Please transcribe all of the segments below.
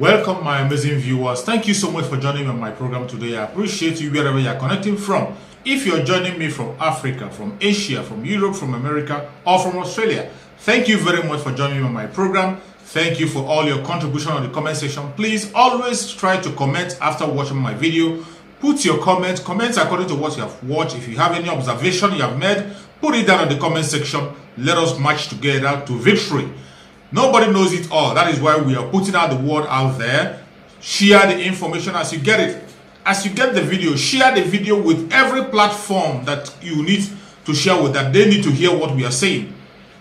Welcome, my amazing viewers. Thank you so much for joining me on my program today. I appreciate you wherever you are connecting from. If you're joining me from Africa, from Asia, from Europe, from America, or from Australia, thank you very much for joining me on my program. Thank you for all your contribution on the comment section. Please always try to comment after watching my video. Put your comments according to what you have watched. If you have any observation you have made, put it down in the comment section. Let us march together to victory. Nobody knows it all. That is why we are putting out the word out there. Share the information as you get it. As you get the video, share the video with every platform that you need to share with, that they need to hear what we are saying.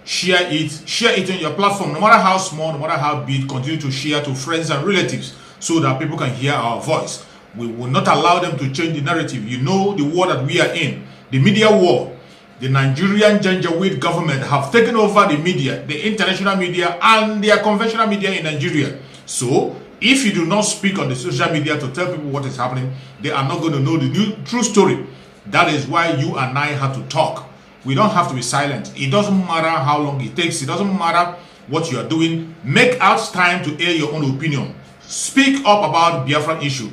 Share it on your platform, no matter how small, no matter how big. Continue to share to friends and relatives so that people can hear our voice. We will not allow them to change the narrative. You know the war that we are in, the media war. The Nigerian Janjaweed government have taken over the media, the international media and their conventional media in Nigeria. So, if you do not speak on the social media to tell people what is happening, they are not going to know the true story. That is why you and I have to talk. We don't have to be silent. It doesn't matter how long it takes. It doesn't matter what you are doing. Make out time to air your own opinion. Speak up about the Biafran issue.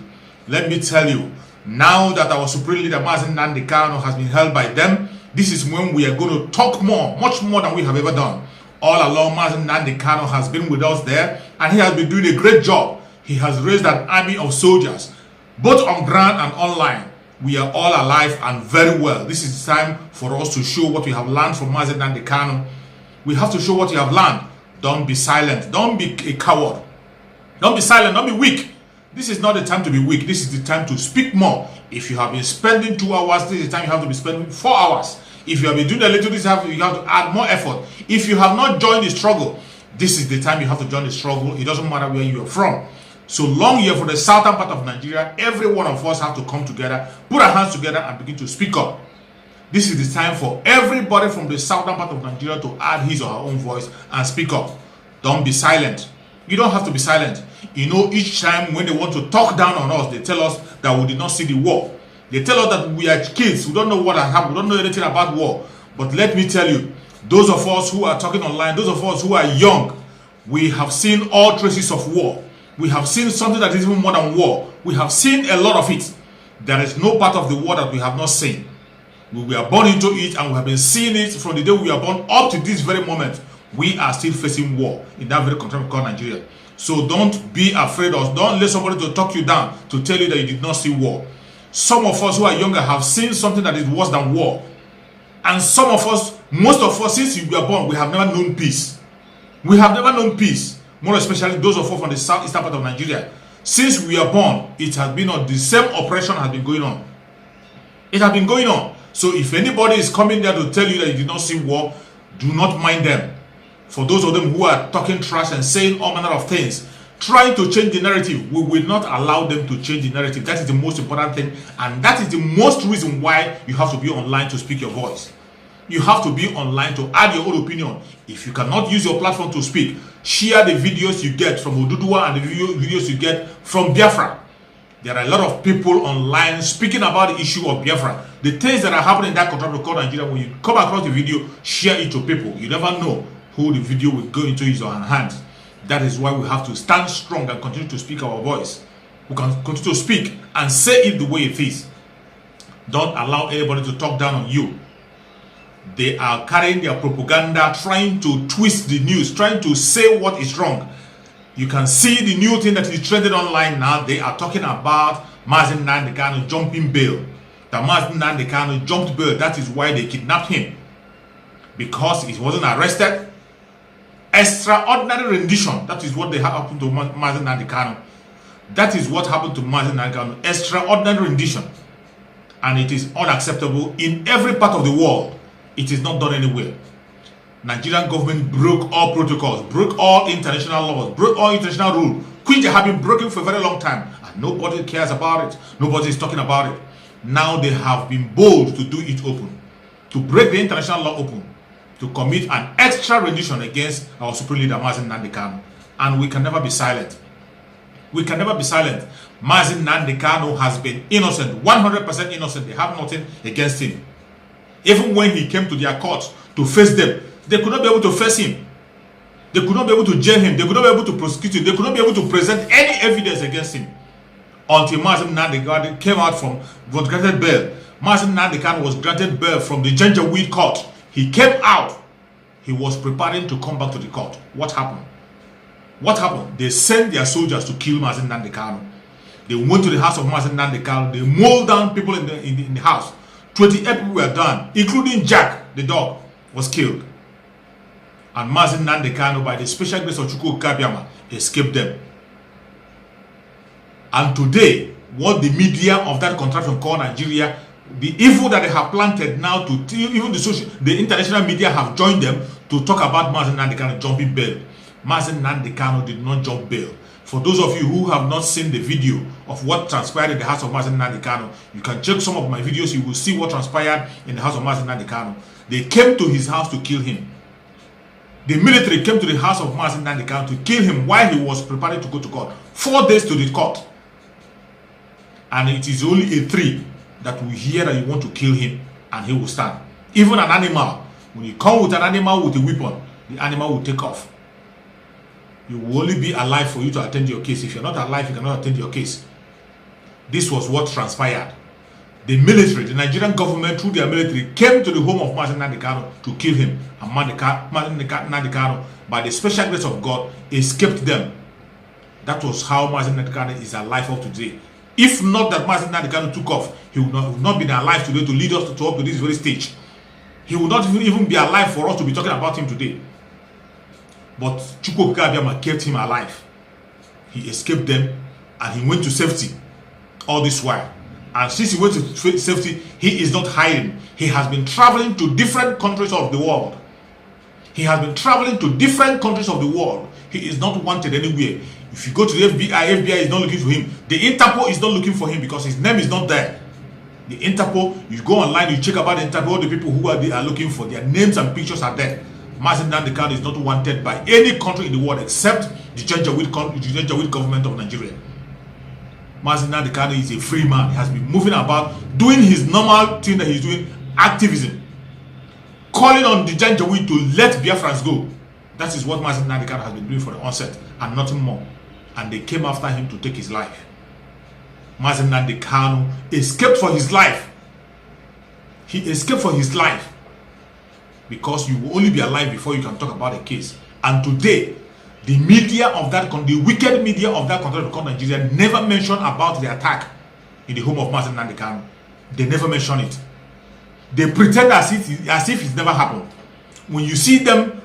Let me tell you, now that our supreme leader Mazi Nnamdi Kanu has been held by them, this is when we are going to talk more, much more than we have ever done. All along, Mazi Nnamdi Kanu has been with us there, and he has been doing a great job. He has raised an army of soldiers, both on ground and online. We are all alive and very well. This is the time for us to show what we have learned from Mazi Nnamdi Kanu. We have to show what we have learned. Don't be silent. Don't be a coward. Don't be silent. Don't be weak. This is not the time to be weak. This is the time to speak more. If you have been spending 2 hours, this is the time you have to be spending 4 hours. If you have been doing a little, you have to add more effort. If you have not joined the struggle, this is the time you have to join the struggle. It doesn't matter where you are from. So long here for the southern part of Nigeria, every one of us have to come together, put our hands together and begin to speak up. This is the time for everybody from the southern part of Nigeria to add his or her own voice and speak up. Don't be silent. You don't have to be silent. You know, each time when they want to talk down on us, they tell us that we did not see the war. They tell us that we are kids. We don't know what has happened. We don't know anything about war. But let me tell you, those of us who are talking online, those of us who are young, we have seen all traces of war. We have seen something that is even more than war. We have seen a lot of it. There is no part of the war that we have not seen. We were born into it and we have been seeing it from the day we were born up to this very moment. We are still facing war in that very country called Nigeria. So don't be afraid of, don't let somebody to talk you down to tell you that you did not see war. Some of us who are younger have seen something that is worse than war. And some of us, most of us, since we were born, we have never known peace. We have never known peace. More especially those of us from the southeastern part of Nigeria. Since we are born, it has been on, the same oppression has been going on. It has been going on. So if anybody is coming there to tell you that you did not see war, do not mind them. For those of them who are talking trash and saying all manner of things, trying to change the narrative, we will not allow them to change the narrative. That is the most important thing, and that is the most reason why you have to be online to speak your voice. You have to be online to add your own opinion. If you cannot use your platform to speak, share the videos you get from Odudua and the videos you get from Biafra. There are a lot of people online speaking about the issue of Biafra. The things that are happening in that country called Nigeria, when you come across the video, share it to people. You never know who the video will go into his or her hands. That is why we have to stand strong and continue to speak our voice. We can continue to speak and say it the way it is. Don't allow anybody to talk down on you. They are carrying their propaganda, trying to twist the news, trying to say what is wrong. You can see the new thing that is trending online now. They are talking about Mazi Nnamdi Kanu jumping bail. That Mazi Nnamdi Kanu jumped bail. That is why they kidnapped him. Because he wasn't arrested. Extraordinary rendition. That is what they happened to Mazi Nnamdi Kanu. That is what happened to Mazi Nnamdi Kanu. Extraordinary rendition. And it is unacceptable in every part of the world. It is not done anywhere. Nigerian government broke all protocols, broke all international laws, broke all international rules, which have been broken for a very long time. And nobody cares about it. Nobody is talking about it. Now they have been bold to do it open. To break the international law open. To commit an extra rendition against our supreme leader Mazi Nnamdi Kanu. And we can never be silent. We can never be silent. Mazi Nnamdi Kanu has been innocent, 100% innocent. They have nothing against him. Even when he came to their court to face them, they could not be able to face him. They could not be able to jail him. They could not be able to prosecute him. They could not be able to present any evidence against him until Mazi Nnamdi Kanu came out was granted bail. Mazi Nnamdi Kanu was granted bail from the Janjaweed court. He came out. He was preparing to come back to the court. What happened? What happened? They sent their soldiers to kill Mazi Nnamdi Kanu. They went to the house of Mazi Nnamdi Kanu. They mauled down people in the house. 28 people were done, including Jack, the dog, was killed. And Mazi Nnamdi Kanu, by the special grace of Chukwu Kabiama, escaped them. And today, what the media of that contraption call Nigeria, the evil that they have planted now, to even the international media have joined them to talk about Mazi Nnamdi Kanu jumping bail. Mazi Nnamdi Kanu did not jump bail. For those of you who have not seen the video of what transpired in the house of Mazi Nnamdi Kanu, you can check some of my videos. You will see what transpired in the house of Mazi Nnamdi Kanu. They came to his house to kill him. The military came to the house of Mazi Nnamdi Kanu to kill him while he was preparing to go to court. 4 days to the court. And it is only a 3 that will hear that you want to kill him, and he will stand. Even an animal, when you come with an animal with a weapon, the animal will take off. You will only be alive for you to attend your case. If you're not alive, you cannot attend your case. This was what transpired. The military, the Nigerian government, through their military, came to the home of Mazi Nnamdi Kanu to kill him. And Mazi Nnamdi Kanu, by the special grace of God, escaped them. That was how Mazi Nnamdi Kanu is alive up to today. If not that Mazi Nnamdi Kanu took off, he would not be alive today to lead us to up to this very stage. He would not even be alive for us to be talking about him today. But Chukwu Kabiama kept him alive. He escaped them and he went to safety all this while. And since he went to safety, he is not hiding. He has been traveling to different countries of the world. He has been traveling to different countries of the world. He is not wanted anywhere. If you go to the FBI is not looking for him. The Interpol is not looking for him because his name is not there. The Interpol, you go online, you check about the Interpol, all the people who are looking for, their names and pictures are there. Mazi Nnamdi Kanu is not wanted by any country in the world except the Janjaweed government of Nigeria. Mazi Nnamdi Kanu is a free man. He has been moving about, doing his normal thing that he's doing, activism. Calling on the Janjaweed to let Biafrans go. That is what Mazi Nnamdi Kanu has been doing for the onset and nothing more. And they came after him to take his life. Mazi Nnamdi Kanu escaped for his life. He escaped for his life. Because you will only be alive before you can talk about a case. And today, the media of that country, the wicked media of that country called Nigeria, never mentioned about the attack in the home of Mazi Nnamdi Kanu. They never mention it. They pretend as if it never happened. When you see them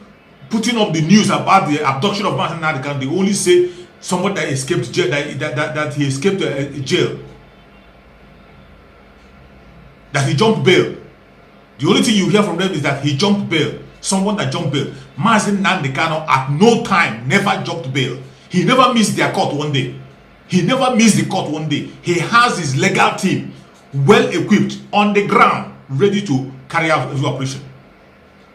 putting up the news about the abduction of Mazi Nnamdi Kanu, they only say someone that escaped jail, that he escaped jail, that he jumped bail. The only thing you hear from them is that he jumped bail. Someone that jumped bail. Mazi Nnamdi Kanu at no time never jumped bail. He never missed their court one day. He never missed the court one day. He has his legal team well equipped on the ground, ready to carry out every operation.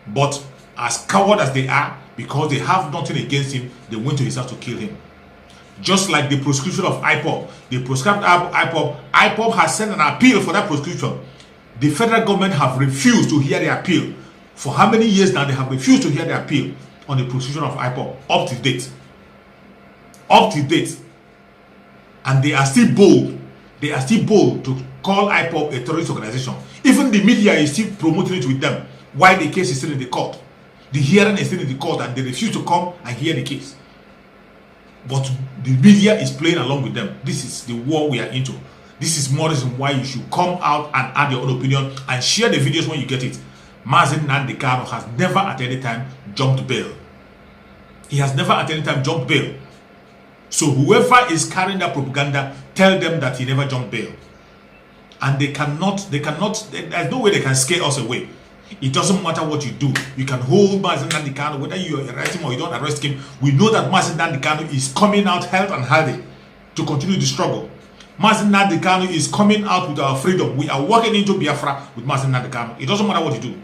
But as coward as they are, because they have nothing against him, they went to his house to kill him. Just like the proscription of IPOB. They proscribed IPOB. IPOB has sent an appeal for that proscription. The federal government have refused to hear the appeal. For how many years now they have refused to hear the appeal on the proscription of IPOB up to date. Up to date. And they are still bold. They are still bold to call IPOB a terrorist organization. Even the media is still promoting it with them. Why the case is still in the court. The hearing is still in the court and they refuse to come and hear the case. But the media is playing along with them. This is the war we are into. This is more reason why you should come out and add your own opinion and share the videos when you get it. Mazi Nnamdi Kanu has never at any time jumped bail. He has never at any time jumped bail. So whoever is carrying that propaganda, tell them that he never jumped bail. And there's no way they can scare us away. It doesn't matter what you do. You can hold Mazi Nnamdi Kanu, whether you arrest him or you don't arrest him. We know that Mazi Nnamdi Kanu is coming out healthy and healthy to continue the struggle. Mazi Nnamdi Kanu is coming out with our freedom. We are walking into Biafra with Mazi Nnamdi Kanu. It doesn't matter what you do.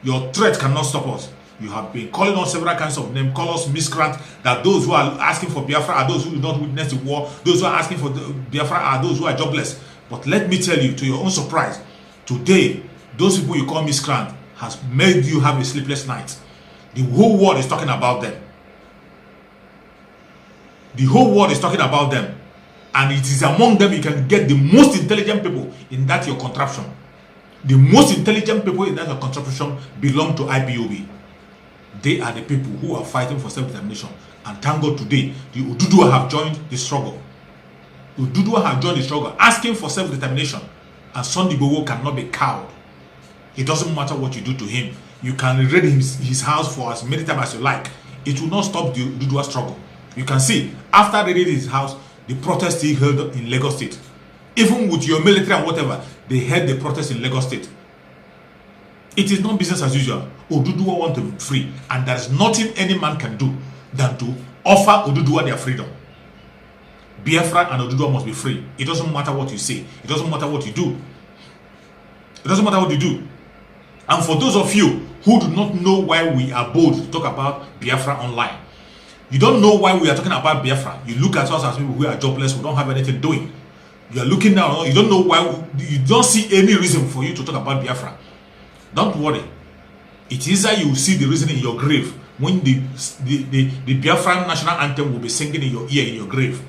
Your threat cannot stop us. You have been calling us several kinds of names, call us miscreants, that those who are asking for Biafra are those who do not witness the war, those who are asking for Biafra are those who are jobless. But let me tell you, to your own surprise, today, those people you call miscreant has made you have a sleepless night. The whole world is talking about them. The whole world is talking about them. And it is among them you can get the most intelligent people in that your contraption. The most intelligent people in that your contraption belong to IPOB. They are the people who are fighting for self-determination. And thank God today, the Odudua have joined the struggle. The Odudua have joined the struggle, asking for self-determination. And Sunday Igboho cannot be cowed. It doesn't matter what you do to him. You can raid his house for as many times as you like. It will not stop the Odudua struggle. You can see, after raiding his house, the protest still held in Lagos State. Even with your military and whatever, they held the protest in Lagos State. It is not business as usual. Odudua want to be free, and there is nothing any man can do than to offer Odudua their freedom. Biafra and Odudua must be free. It doesn't matter what you say. It doesn't matter what you do. It doesn't matter what you do. And for those of you who do not know why we are bold to talk about Biafra online, you don't know why we are talking about Biafra. You look at us as people who are jobless, who don't have anything doing. You are looking now, you don't know why, you don't see any reason for you to talk about Biafra. Don't worry. It is that you see the reason in your grave when the Biafran national anthem will be singing in your ear in your grave.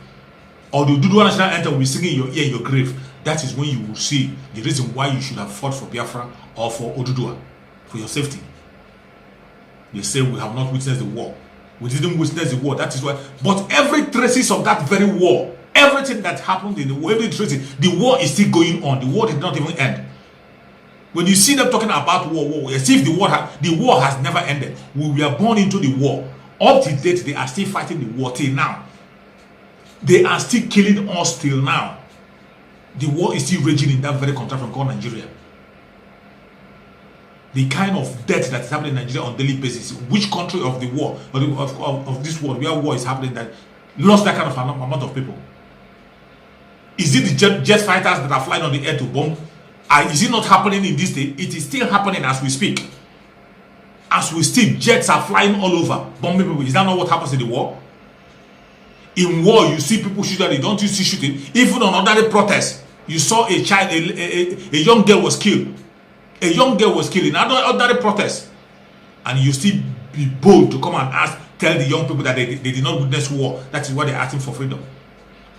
Or the Odudua national anthem will be singing in your ear in your grave. That is when you will see the reason why you should have fought for Biafra or for Odudua, for your safety. They say we have not witnessed the war. We didn't witness the war. That is why. But every traces of that very war, everything that happened in the war, every traces, the war is still going on. The war did not even end. When you see them talking about war, as if the war has never ended. We were born into the war. Up to date, they are still fighting the war till now. They are still killing us till now. The war is still raging in that very contraption called Nigeria. The kind of death that is happening in Nigeria on a daily basis. Which country of the war, of this world where war is happening that lost that kind of amount of people? Is it the jet fighters that are flying on the air to bomb? Is it not happening in this day? It is still happening as we speak. As we speak, jets are flying all over, bombing people. Is that not what happens in the war? In war, you see people shooting. Don't you see shooting? Even on ordinary protests, you saw a child, a young girl was killed. A young girl was killed in ordinary protest. And you still be bold to come and tell the young people that they did not witness war. That is why they're asking for freedom.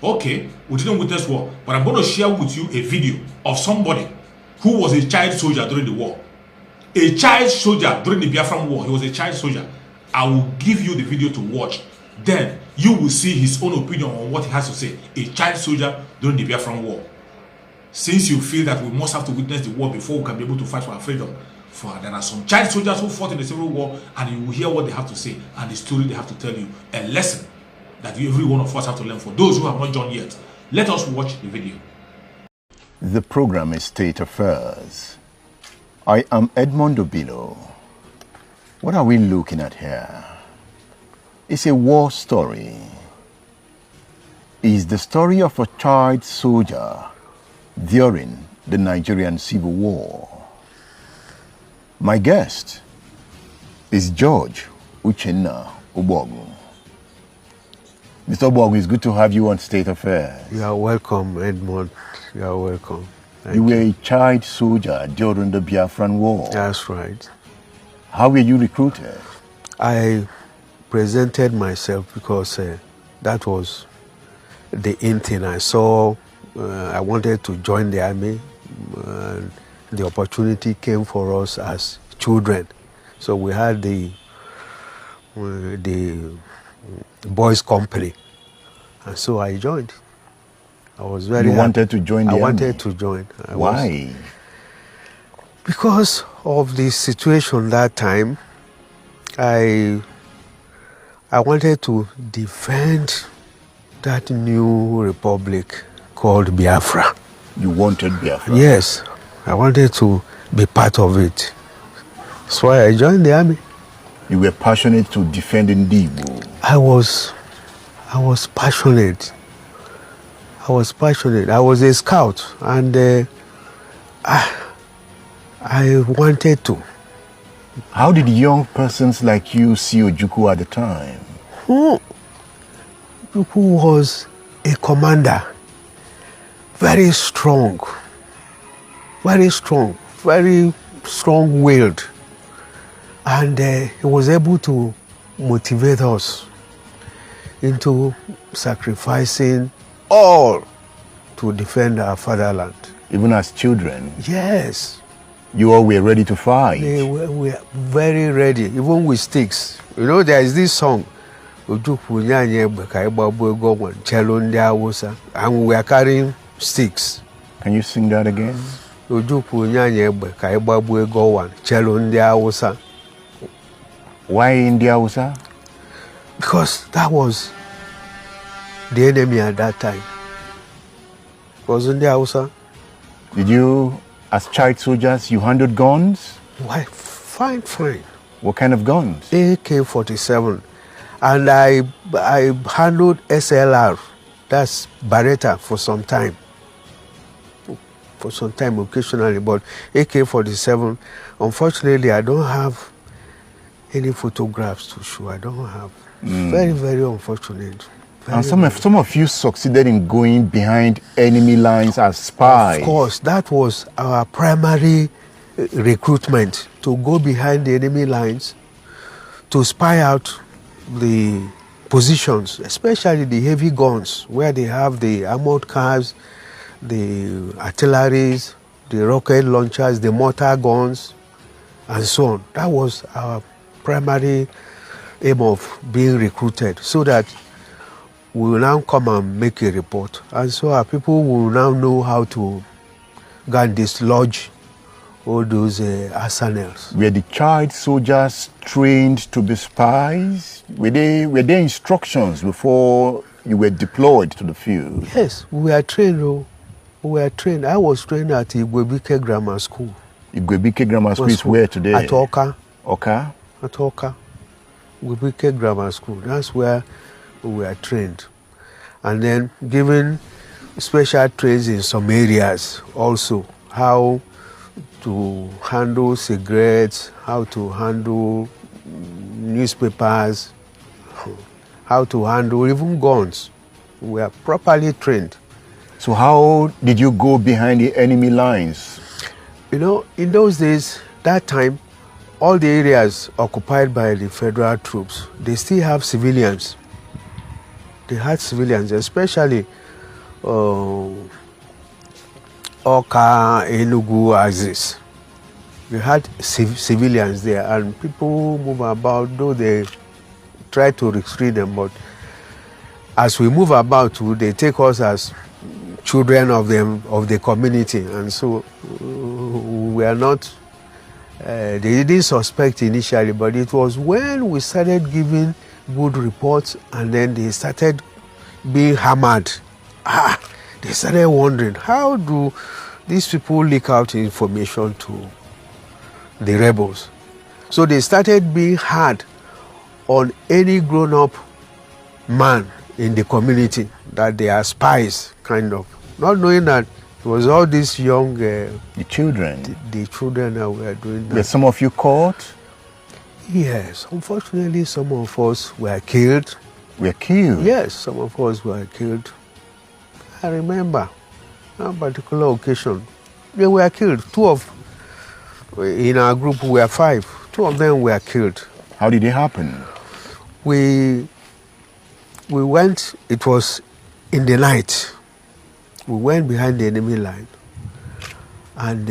Okay, we didn't witness war, but I'm going to share with you a video of somebody who was a child soldier during the war. A child soldier during the Biafran war. He was a child soldier. I will give you the video to watch. Then you will see his own opinion on what he has to say. A child soldier during the Biafran war. Since you feel that we must have to witness the war before we can be able to fight for our freedom, there are some child soldiers who fought in the Civil War, and you will hear what they have to say and the story they have to tell you. A lesson that every one of us have to learn. For those who have not joined yet, let us watch the video. The program is State Affairs. I am Edmond Obilo. What are we looking at here? It's a war story. It's the story of a child soldier during the Nigerian Civil War. My guest is George Uchenna Obogu. Mr. Obogu, it's good to have you on State Affairs. You are welcome, Edmond. You are welcome. Thank you were a child soldier during the Biafran War. That's right. How were you recruited? I presented myself because that was the in thing. I saw I wanted to join the army. The opportunity came for us as children. So we had the boys' company. And so I joined. I was very happy. Wanted to join the army? I wanted to join. Why? Because of the situation that time, I wanted to defend that new republic called Biafra. You wanted Biafra? Yes. I wanted to be part of it. That's why I joined the army. You were passionate to defending the Igbo? I was passionate. I was a scout, and I wanted to. How did young persons like you see Ojukwu at the time? Ojukwu was a commander, very strong, very strong-willed, and he was able to motivate us into sacrificing all to defend our fatherland. Even as children? Yes. You all were ready to fight? We were very ready, even with sticks. You know, there is this song, and we were carrying sticks. Can you sing that again? Why India Hausa? Because that was the enemy at that time. Was India Hausa. Did you, as child soldiers, you handled guns? Why, fine. What kind of guns? AK-47. And I handled SLR, that's Beretta, for some time. Occasionally, but AK-47, unfortunately, I don't have any photographs to show. I don't have. Very, very unfortunate. And some of you succeeded in going behind enemy lines as spies. Of course, that was our primary recruitment, to go behind the enemy lines, to spy out the positions, especially the heavy guns, where they have the armored cars, the artilleries, the rocket launchers, the mortar guns, and so on. That was our primary aim of being recruited, so that we will now come and make a report. And so our people will now know how to go and dislodge all those arsenals. Were the child soldiers trained to be spies? Were there instructions before you were deployed to the field? Yes, we were trained. We were trained. I was trained at Igboho Grammar School. Igboho Grammar School is where today? At Oka. Oka? At Oka. Igboho Grammar School. That's where we were trained. And then given special trains in some areas also, how to handle cigarettes, how to handle newspapers, how to handle even guns. We are properly trained. So how did you go behind the enemy lines? You know, in those days, that time, all the areas occupied by the federal troops, they still have civilians. They had civilians, especially Oka, Enugu, Axis. They had civilians there, and people move about, though they try to restrict them, but as we move about, they take us as children of the community, and so we are not. They didn't suspect initially, but it was when we started giving good reports, and then they started being hammered. They started wondering, how do these people leak out information to the rebels? So they started being hard on any grown-up man in the community that they are spies, kind of, not knowing that it was all these young the children. The children that were doing that. Were some of you caught? Yes, unfortunately, some of us were killed. Were killed? Yes, some of us were killed. I remember on a particular occasion, they were killed. In our group, we were 5. 2 of them were killed. How did it happen? We went, it was in the night. We went behind the enemy line, and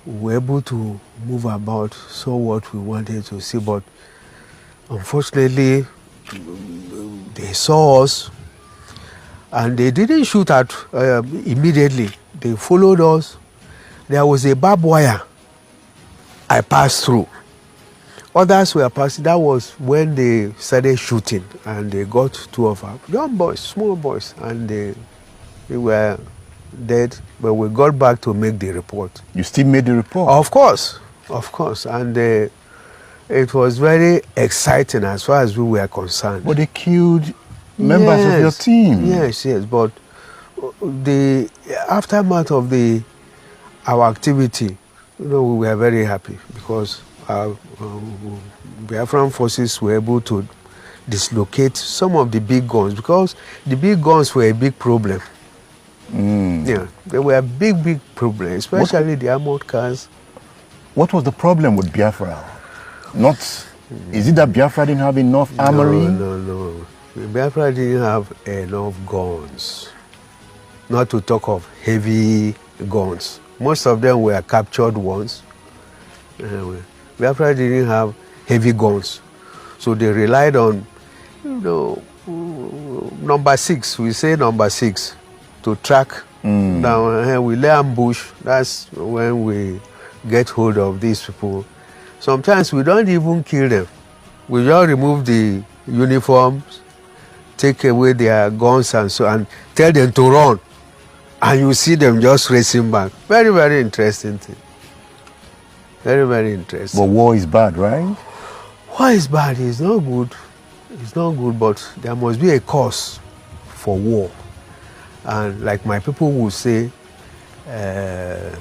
we were able to move about, saw what we wanted to see, but unfortunately, they saw us, and they didn't shoot at immediately. They followed us. There was a barbed wire I passed through. Others were passing. That was when they started shooting, and they got 2 of our young boys, small boys, and they were dead. But we got back to make the report. You still made the report? Of course, and it was very exciting as far as we were concerned. But they killed members of your team. Yes, but the aftermath of our activity, we were very happy, because our Biafran forces were able to dislocate some of the big guns, because the big guns were a big problem. Yeah, they were a big problem, especially the armored cars. What was the problem with Biafra? Is it that Biafra didn't have enough armory? No. Biafra didn't have enough guns, not to talk of heavy guns. Most of them were captured ones. Biafra didn't have heavy guns, so they relied on, number 6. We say number 6 to track down. We lay ambush. That's when we get hold of these people. Sometimes we don't even kill them. We just remove the uniforms, take away their guns and so, and tell them to run. And you see them just racing back. Very, very interesting thing. Very, very interesting. But war is bad, right? War is bad. It's not good. It's not good, but there must be a cause for war. And like my people will say, that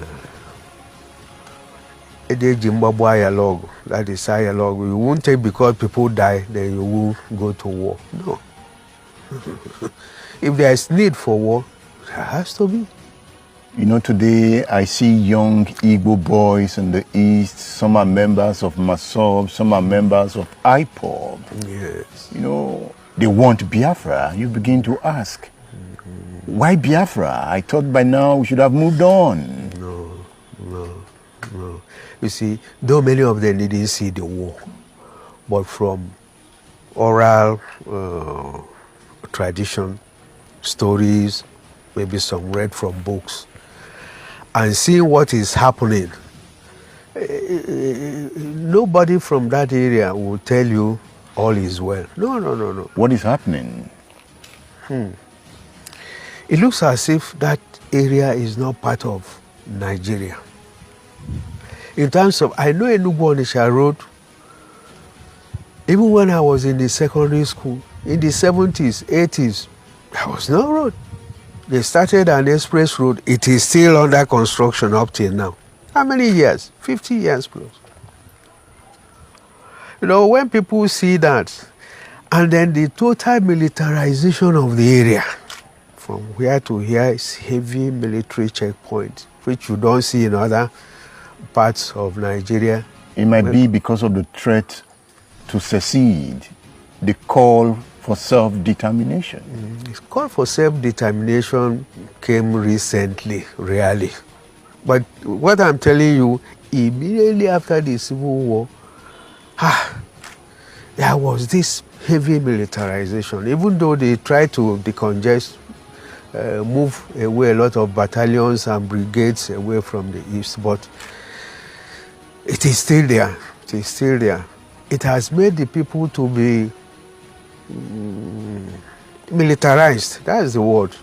is dialogue. You won't take because people die, then you will go to war. No. If there is need for war, there has to be. Today I see young Igbo boys in the East. Some are members of MASOB, some are members of IPOB. Yes. They want Biafra. You begin to ask, why Biafra? I thought by now we should have moved on. No. You see, though many of them didn't see the war, but from oral tradition, stories, maybe some read from books, and seeing what is happening, nobody from that area will tell you all is well. No. What is happening? It looks as if that area is not part of Nigeria. In terms of, I know Enugu-Onitsha Road, even when I was in the secondary school, in the 70s, 80s, there was no road. They started an express road. It is still under construction up till now. How many years? 50 years plus. When people see that, and then the total militarization of the area, from here to here is heavy military checkpoint, which you don't see in other parts of Nigeria. It might be because of the threat to secede, the call for self-determination. The call for self-determination came recently, really. But what I'm telling you, immediately after the Civil War, there was this heavy militarization. Even though they tried to decongest, move away a lot of battalions and brigades away from the east, but it is still there. It is still there. It has made the people to be militarized. That is the word.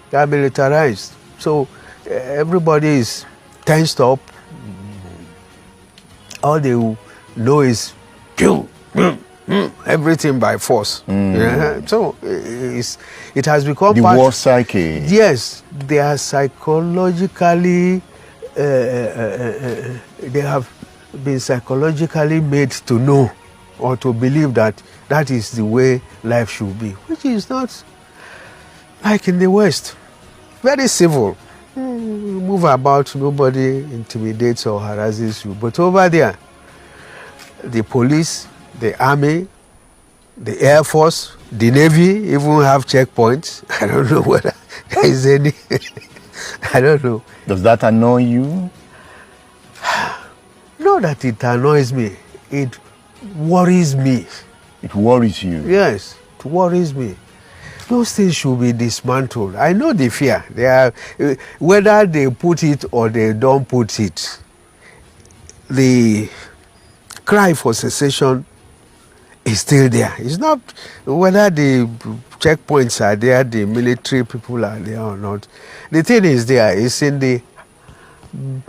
They are militarized. So everybody is tensed up. All they know is everything by force. Yeah? So it has become the war psyche. Yes, they are psychologically. They have been psychologically made to know or to believe that that is the way life should be, which is not like in the West. Very civil. You move about, nobody intimidates or harasses you. But over there, the police, the army, the Air Force, the Navy even have checkpoints. I don't know whether there is any. I don't know. Does that annoy you? Not that it annoys me. It worries me. It worries you? Yes, it worries me. Those things should be dismantled. I know the fear. They are, whether they put it or they don't put it, the cry for secession is still there. It's not whether the checkpoints are there, the military people are there or not. The thing is there. It's in the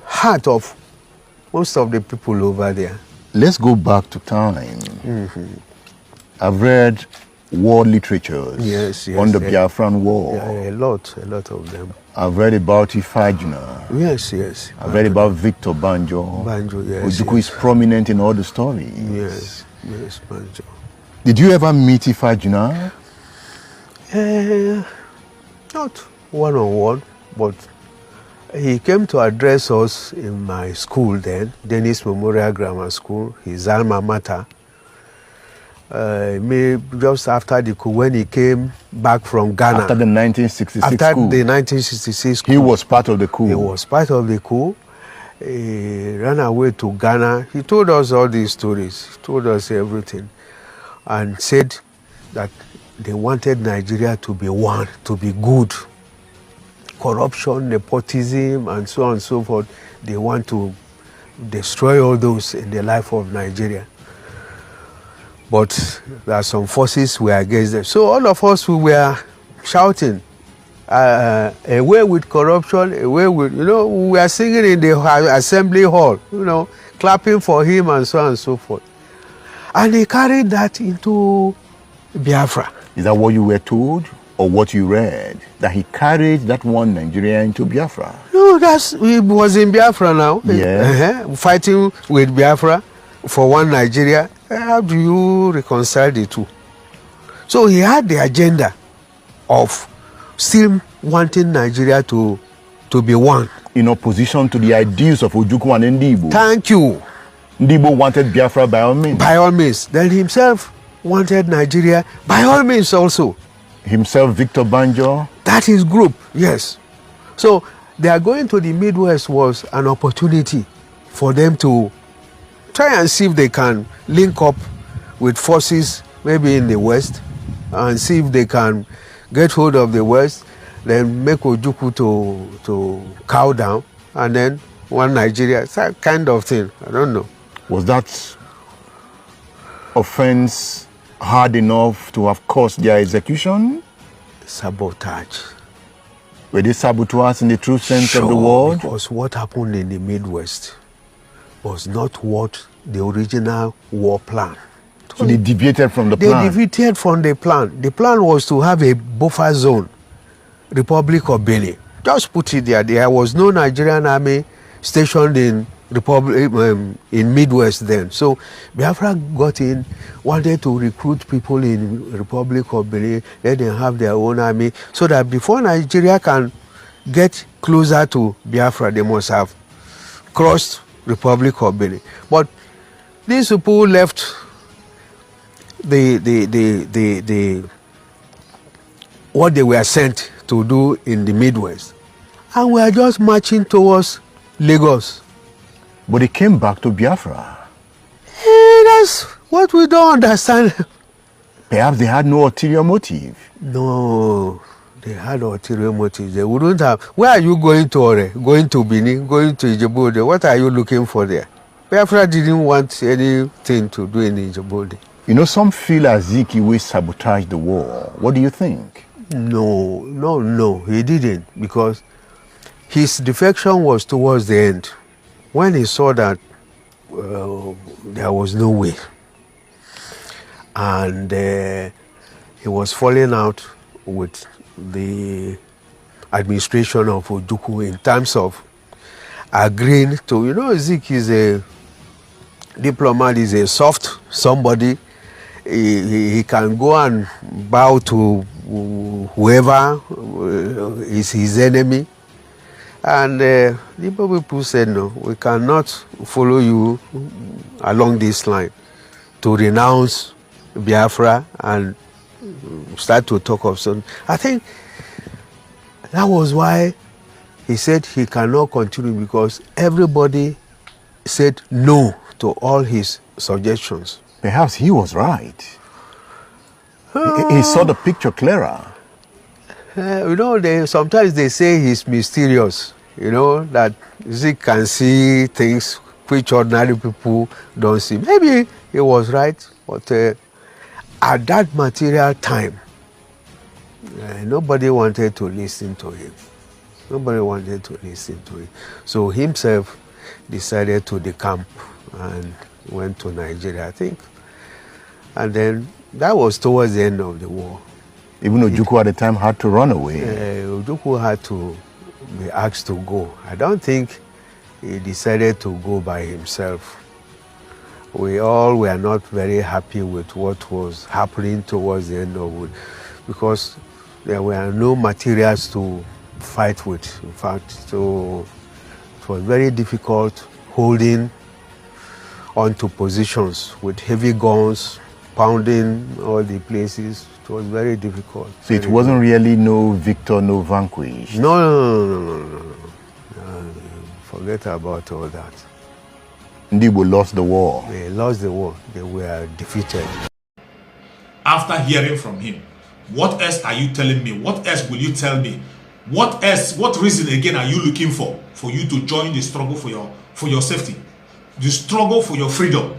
heart of most of the people over there. Let's go back to time. I've read war literatures on the Biafran War. Yeah, a lot of them. I've read about Ifajuna. Yes. I've read about Victor Banjo. Yes. Ojuku is prominent in all the stories. Yes, Banjo. Did you ever meet Ifajuna? Not one-on-one, but he came to address us in my school then, Dennis Memorial Grammar School, his alma mater. just after the coup, when he came back from Ghana. After the 1966 after coup. the 1966 coup. He was part of the coup. He was part of the coup. He ran away to Ghana. He told us all these stories. He told us everything. And said that they wanted Nigeria to be one, to be good. Corruption, nepotism, and so on and so forth. They want to destroy all those in the life of Nigeria. But there are some forces who were against them. So all of us who were shouting, away with corruption, away with, we were singing in the assembly hall, clapping for him and so on and so forth. And he carried that into Biafra. Is that what you were told or what you read? That he carried that one Nigeria into Biafra? No, he was in Biafra now. Yeah. Fighting with Biafra for one Nigeria. How do you reconcile the two? So he had the agenda of still wanting Nigeria to be one. In opposition to the ideals of Ojukwu and Ndibo. Thank you. Ndibo wanted Biafra by all means. By all means. Then himself wanted Nigeria by all means also. Himself, Victor Banjo. That is group, yes. So their going to the Midwest was an opportunity for them to try and see if they can link up with forces maybe in the West and see if they can get hold of the West, then make Ojukwu to cow down, and then one Nigeria, that kind of thing. I don't know. Was that offense hard enough to have caused their execution? Sabotage. Were they saboteurs in the true sense of the word? Because what happened in the Midwest was not what the original war plan. So they deviated from the plan? They deviated from the plan. The plan was to have a buffer zone, Republic of Benin. Just put it there. There was no Nigerian army stationed in Midwest then. So Biafra got in, wanted to recruit people in Republic of Benin, let them have their own army, so that before Nigeria can get closer to Biafra, they must have crossed Republic of Benin. But these people left what they were sent to do in the Midwest, and we are just marching towards Lagos. But they came back to Biafra. That's what we don't understand. Perhaps they had no ulterior motive. No, they had ulterior motives. They wouldn't have. Where are you going to, Ore? Going to Benin? Going to Ijebode? What are you looking for there? Biafra didn't want anything to do in Ijebode. Some feel as if he will sabotage the war. What do you think? No, he didn't, because his defection was towards the end. When he saw that there was no way, and he was falling out with the administration of Ojukwu in terms of agreeing to, Zik is a diplomat, is a soft somebody. He can go and bow to whoever is his enemy. And the people said, no, we cannot follow you along this line to renounce Biafra and start to talk of something. I think that was why he said he cannot continue, because everybody said no to all his suggestions. Perhaps he was right. He saw the picture clearer. Sometimes they say he's mysterious, that Zik can see things which ordinary people don't see. Maybe he was right, but at that material time, nobody wanted to listen to him. Nobody wanted to listen to him. So himself decided to decamp and went to Nigeria, I think. And then that was towards the end of the war. Even Ojukwu at the time had to run away. Ojukwu had to be asked to go. I don't think he decided to go by himself. We all were not very happy with what was happening towards the end of it, because there were no materials to fight with. In fact, so it was very difficult holding onto positions with heavy guns, pounding all the places. It was very difficult. So it wasn't really no victor, no vanquish. No. Forget about all that. Ndibo lost the war. They lost the war. They were defeated. After hearing from him, what else are you telling me? What else will you tell me? What else, what reason again are you looking for you to join the struggle for your safety? The struggle for your freedom.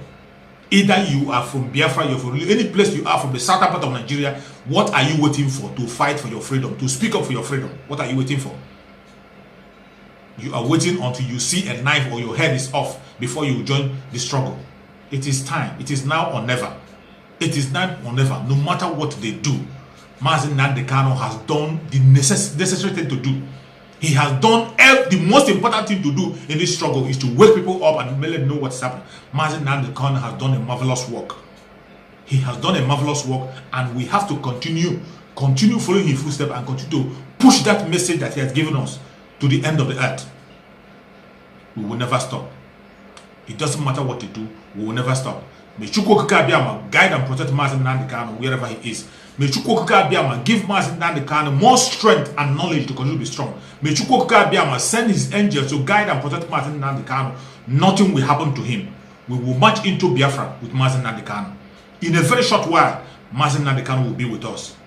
Either you are from Biafra, you're from any place you are from the southern part of Nigeria, what are you waiting for to fight for your freedom, to speak up for your freedom? What are you waiting for? You are waiting until you see a knife or your head is off before you join the struggle. It is time. It is now or never. It is now or never. No matter what they do, Mazi Nnamdi Kanu has done the necessary thing to do. He has done the most important thing to do in this struggle is to wake people up and let them know what's happening. Mazi Nnamdi Kanu has done a marvelous work. He has done a marvelous work, and we have to continue following his footsteps and continue to push that message that he has given us to the end of the earth. We will never stop. It doesn't matter what they do, we will never stop. May Chukwu Okike Abiama guide and protect Mazi Nnamdi Kanu wherever he is. May Chukwu Okike Abiama give Mazi Nnamdi Kanu more strength and knowledge to continue to be strong. May Chukwu Okike Abiama send his angels to guide and protect Mazi Nnamdi Kanu. Nothing will happen to him. We will march into Biafra with Mazi Nnamdi Kanu. In a very short while, Mazi Nnamdi Kanu will be with us.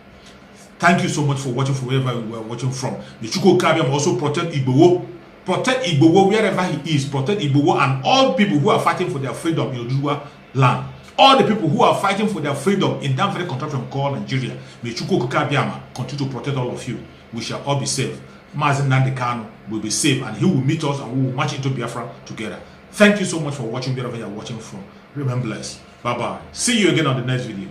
Thank you so much for watching from wherever you are watching from. May Chukwu Okike Abiama also protect Igboho. Protect Igboho wherever he is. Protect Igboho and all people who are fighting for their freedom in Odudua land. All the people who are fighting for their freedom in that very contraption called Nigeria. May Chukwu Okike Abiama continue to protect all of you. We shall all be safe. Mazi Nnamdi Kanu will be safe, and he will meet us and we will march into Biafra together. Thank you so much for watching wherever you are watching from. Remain blessed. Bye-bye. See you again on the next video.